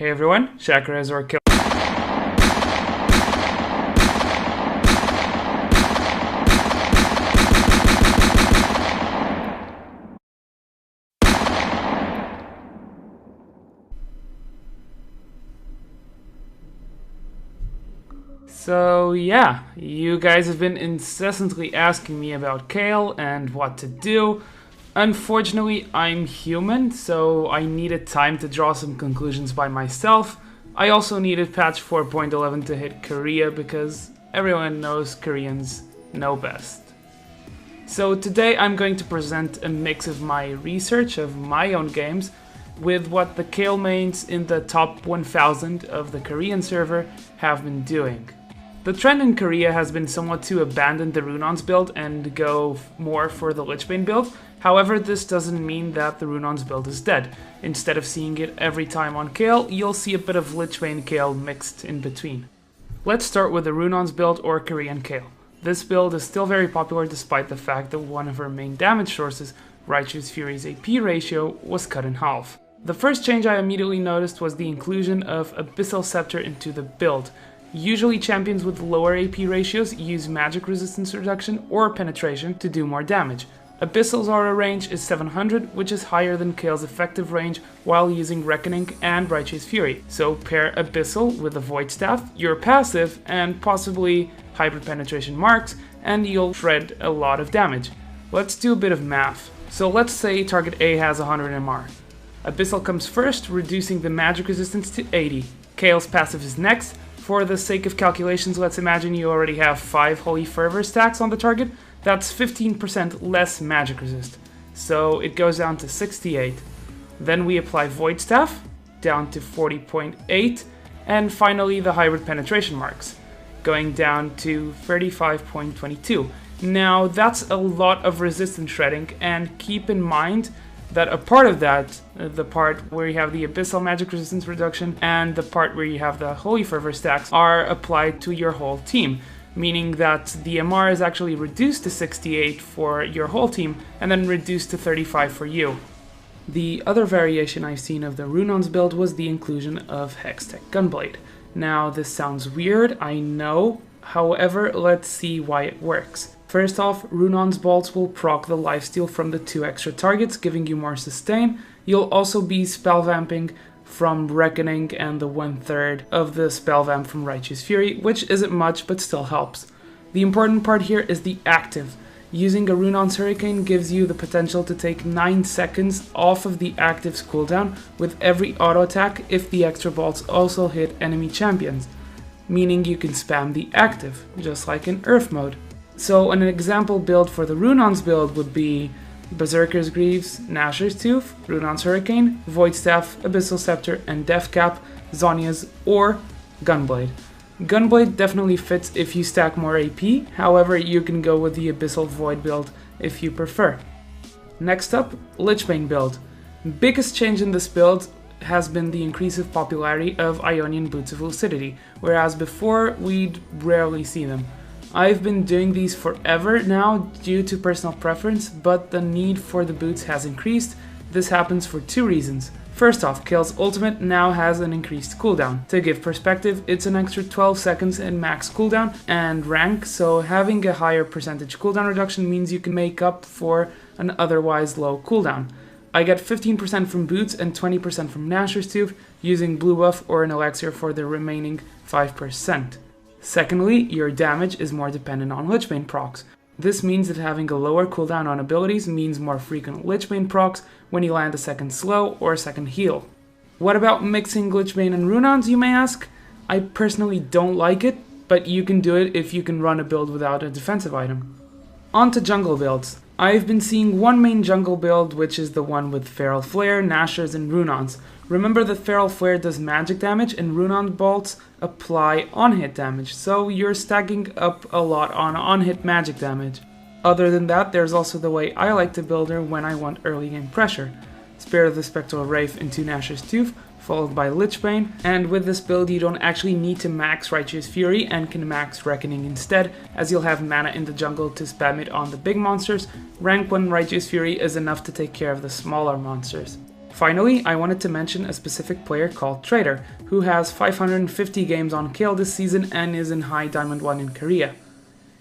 Hey everyone, Chakras or Kill. So yeah, you guys have been incessantly asking me about Kayle and what to do. Unfortunately, I'm human, so I needed time to draw some conclusions by myself. I also needed patch 4.11 to hit Korea because everyone knows Koreans know best. So today I'm going to present a mix of my research of my own games with what the Kayle mains in the top 1000 of the Korean server have been doing. The trend in Korea has been somewhat to abandon the Runons build and go more for the Lichbane build. However, this doesn't mean that the Runons build is dead. Instead of seeing it every time on Kayle, you'll see a bit of Lichbane Kayle mixed in between. Let's start with the Runons build or Korean Kayle. This build is still very popular despite the fact that one of her main damage sources, Righteous Fury's AP ratio, was cut in half. The first change I immediately noticed was the inclusion of Abyssal Scepter into the build. Usually champions with lower AP ratios use magic resistance reduction or penetration to do more damage. Abyssal's aura range is 700, which is higher than Kayle's effective range while using Reckoning and Righteous Fury. So pair Abyssal with a Void Staff, your passive, and possibly Hybrid Penetration marks, and you'll shred a lot of damage. Let's do a bit of math. So let's say target A has 100 MR. Abyssal comes first, reducing the magic resistance to 80. Kayle's passive is next. For the sake of calculations, let's imagine you already have 5 Holy Fervor stacks on the target. That's 15% less magic resist. So it goes down to 68. Then we apply Void Staff, down to 40.8. And finally the Hybrid Penetration marks, going down to 35.22. Now that's a lot of resistance shredding, and keep in mind that a part of that, the part where you have the Abyssal Magic Resistance reduction and the part where you have the Holy Fervor stacks, are applied to your whole team, meaning that the MR is actually reduced to 68 for your whole team and then reduced to 35 for you. The other variation I've seen of the Runons build was the inclusion of Hextech Gunblade. Now this sounds weird, I know, however, let's see why it works. First off, Runon's bolts will proc the lifesteal from the 2 extra targets, giving you more sustain. You'll also be spell vamping from Reckoning and the 1/3 of the spell vamp from Righteous Fury, which isn't much but still helps. The important part here is the active. Using a Runon's Hurricane gives you the potential to take 9 seconds off of the active's cooldown with every auto attack if the extra bolts also hit enemy champions, meaning you can spam the active, just like in Earth mode. So an example build for the Runons build would be Berserker's Greaves, Gnasher's Tooth, Runon's Hurricane, Void Staff, Abyssal Scepter, and Death Cap, Zhonya's, or Gunblade. Gunblade definitely fits if you stack more AP, however you can go with the Abyssal Void build if you prefer. Next up, Lichbane build. Biggest change in this build has been the increase of popularity of Ionian Boots of Lucidity, whereas before we'd rarely see them. I've been doing these forever now due to personal preference, but the need for the boots has increased. This happens for 2 reasons. First off, Kayle's ultimate now has an increased cooldown. To give perspective, it's an extra 12 seconds in max cooldown and rank, so having a higher percentage cooldown reduction means you can make up for an otherwise low cooldown. I get 15% from boots and 20% from Gnasher's Tooth, using blue buff or an elixir for the remaining 5%. Secondly, your damage is more dependent on Lichbane procs. This means that having a lower cooldown on abilities means more frequent Lichbane procs when you land a second slow or a second heal. What about mixing Lichbane and Runons, you may ask? I personally don't like it, but you can do it if you can run a build without a defensive item. On to jungle builds. I've been seeing one main jungle build, which is the one with Feral Flare, Gnashers, and Runons. Remember that Feral Flare does magic damage and Runon bolts apply on-hit damage, so you're stacking up a lot on on-hit magic damage. Other than that, there's also the way I like to build her when I want early game pressure. Spirit of the Spectral Wraith into Gnasher's Tooth, followed by Lichbane, and with this build you don't actually need to max Righteous Fury and can max Reckoning instead, as you'll have mana in the jungle to spam it on the big monsters. Rank 1 Righteous Fury is enough to take care of the smaller monsters. Finally, I wanted to mention a specific player called Trader, who has 550 games on Kayle this season and is in High Diamond 1 in Korea.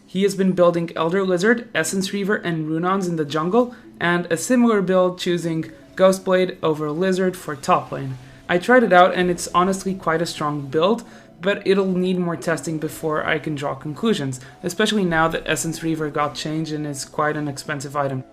He has been building Elder Lizard, Essence Reaver, and Runons in the jungle, and a similar build choosing Ghostblade over Lizard for top lane. I tried it out and it's honestly quite a strong build, but it'll need more testing before I can draw conclusions, especially now that Essence Reaver got changed and is quite an expensive item.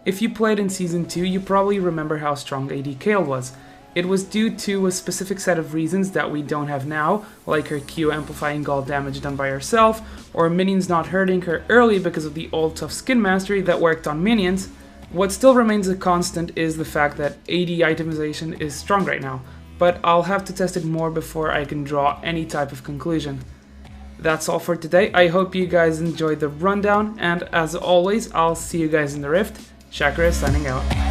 If you played in Season 2, you probably remember how strong AD Kayle was. It was due to a specific set of reasons that we don't have now, like her Q amplifying all damage done by herself, or minions not hurting her early because of the old tough skin mastery that worked on minions. What still remains a constant is the fact that AD itemization is strong right now, but I'll have to test it more before I can draw any type of conclusion. That's all for today. I hope you guys enjoyed the rundown, and as always, I'll see you guys in the Rift. Chakra signing out.